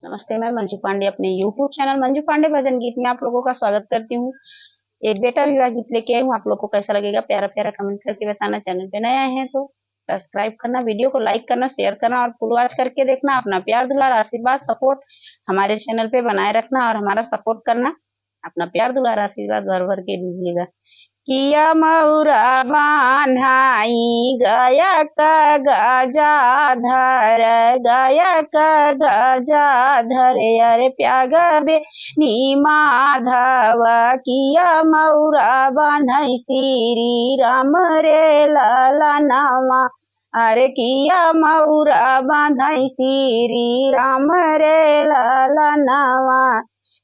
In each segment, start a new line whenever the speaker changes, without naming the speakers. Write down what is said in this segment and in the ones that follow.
नमस्ते, मैं मंजू पांडे अपने यूट्यूब चैनल मंजू पांडे भजन गीत में आप लोगों का स्वागत करती हूँ। एक बेटा विवाह गीत लेके आई हूँ। आप लोग को कैसा लगेगा प्यारा प्यारा कमेंट करके बताना। चैनल पे नए आए हैं तो सब्सक्राइब करना, वीडियो को लाइक करना, शेयर करना और फुल वॉच करके देखना। अपना प्यार दुलार आशीर्वाद सपोर्ट हमारे चैनल पे बनाए रखना और हमारा सपोर्ट करना। अपना प्यार दुलार आशीर्वाद भर भर के दीजिएगा। किया मऊरा बान्हाई गया का गजाधर, गया का गजाधर अरे प्यागबे नी माधव। किया मऊरा बान्हाई श्री राम रे ललनावा, अरे किया मऊरा बान्हाई श्री राम रे ललनावा।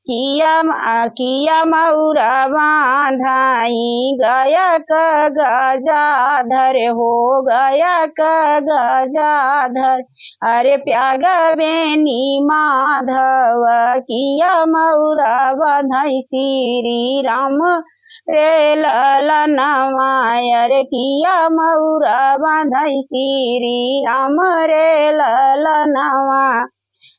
किया मऊरा बांधाई गया का गजाधर, हो गया का गजाधर अरे प्यागबे नी माधव। किया मऊरा बांधाई श्री राम रे ललनावा, अरे किया मऊरा बांधाई श्री राम रे ललनावा।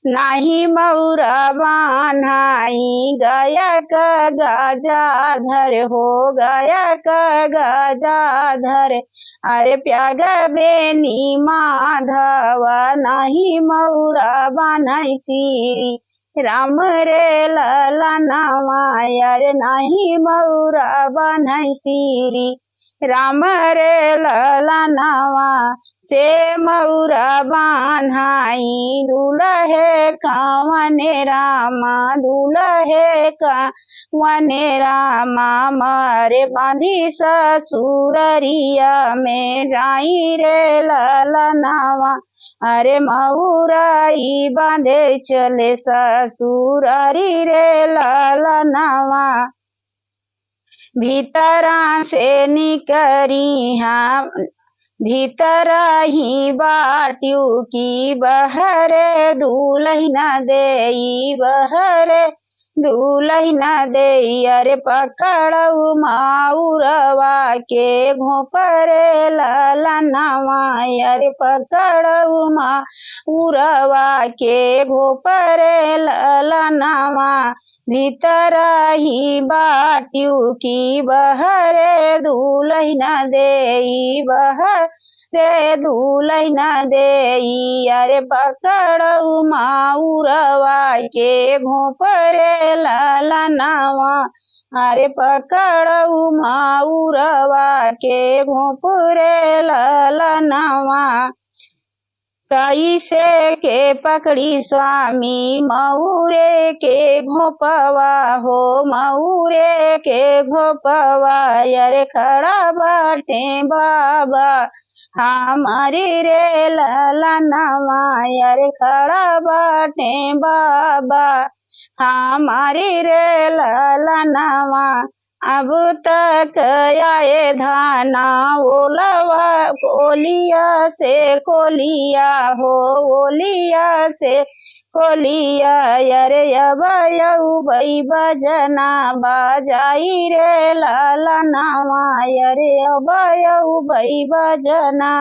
नाही मऊरा बान्हाई गया का गजाधर, हो गया का गजाधर अरे प्यागबे नी माधव। नाही मऊरा बान्हाई श्री राम रे ललनावा, अरे नाही मऊरा बान्हाई श्री राम रे ललनावा। से मऊरा बान्हाई दुलहे कावने रामा, दुलहे कावने रामा। मारे बांधी ससुररिया में जाई रे ललनावा, अरे मऊराई बांधे चले ससुरारी रे ललनावा। भीतरा से निकरी हाँ भीतर ही बाट्यू की बहरे दुलहिना देई, बहरे दुलहिना देई अरे पकड़ऊ माउरवा के घोपरे ललनावा, अरे पकड़ऊ माउरवा के घोपरे ललनावा। भीतर ही बाट्यू की बहरे दुलहिना देई, बहरे दुलहिना देई अरे पकड़ऊ माउरवा के घोपरे ललनावा, अरे पकड़ऊ माउरवा के घोपरे ललनावा। कैसे के पकड़ी स्वामी मऊरे के घोपवा, हो मऊरे के घोपवा अरे खड़ा बाटे बाबा हमारी रे ललनावा, अरे खड़ा बाटे बाबा हमारी रे ललनावा। अब तक आए धाना ओलवा कोलिया से कोलिया, हो ओलिया से कोलिया अरे अबयऊ भई बजना बाजाई रे ललनावा, अरे अबयऊ भई बजना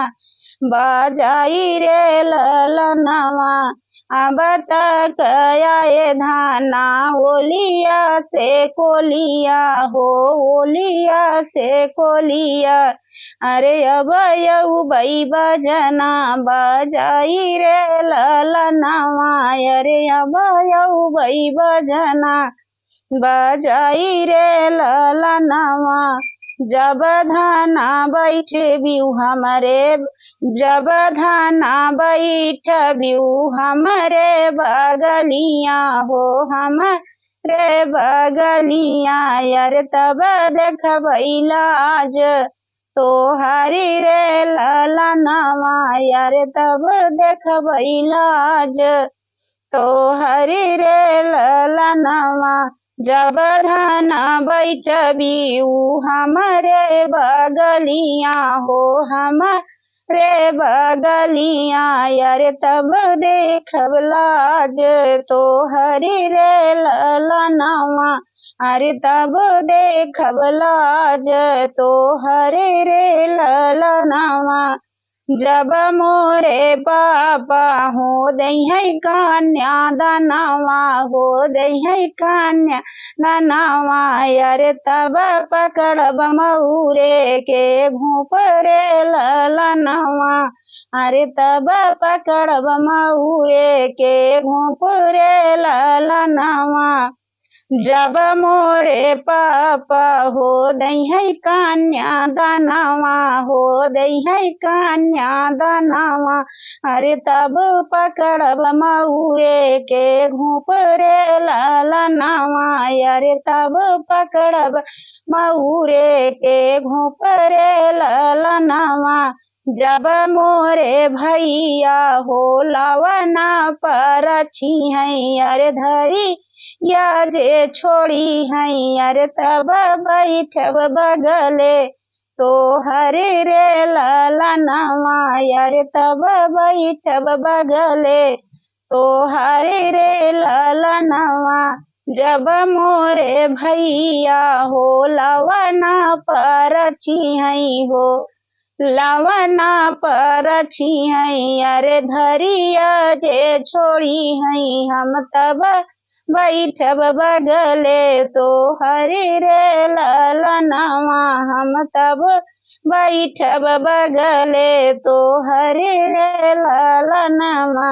बाजाई रे ललनावा। अब तक आए धाना ओलिया से कोलिया, हो ओलिया से कोलिया अरे अबयऊ भई बजना बजाई रे ललनावा, अरे अबयऊ भई बजना बजाई रे ललनावा। जब धाना बैठ बिऊ हमरे, जब धाना बैठ बिऊ हमरे बगलिया, हो हमरे बगलिया यार तब देखबई लाज तो हरी रे ललनावा, यार तब देखबई लाज तो हरी रे ललनावा। जब धाना बैठ बिऊ हमरे बगलिया, हो हमरे बगलिया यार तब देखब लाज तो हरी रे ललनावा, अरे तब देखब लाज तो हरे रे ललनावा। जब मोरे पापा हो दई है कन्या दानवा हो दई है कन्या दानवा अरे तब पकड़ब मऊरे के घूपरे ललनवा अरे तब पकड़ब मऊरे के घूपरे ललनवा जब मोरे पापा हो दई है कन्या दानवा हो दई है कन्या दानवा अरे तब पकड़ब मऊरे के घूपरे ललनवा अरे तब पकड़ब मऊरे के घूपरे ललनवा जब मोरे भैया हो लवना पर छी है अरे धरी या जे छोड़ी है अरे तब बैठब बगले तो हरे रे ललनवा अरे तब बैठब बगले तो हरे रे ललनवा जब मोरे भैया हो लवना पर छी है हो लवना पर छी है अरे धरिया जे छोड़ी है हम तब बैठब बगले तो हरे रे ललनवा हम तब बैठब बगले तो हरे रे ललनवा।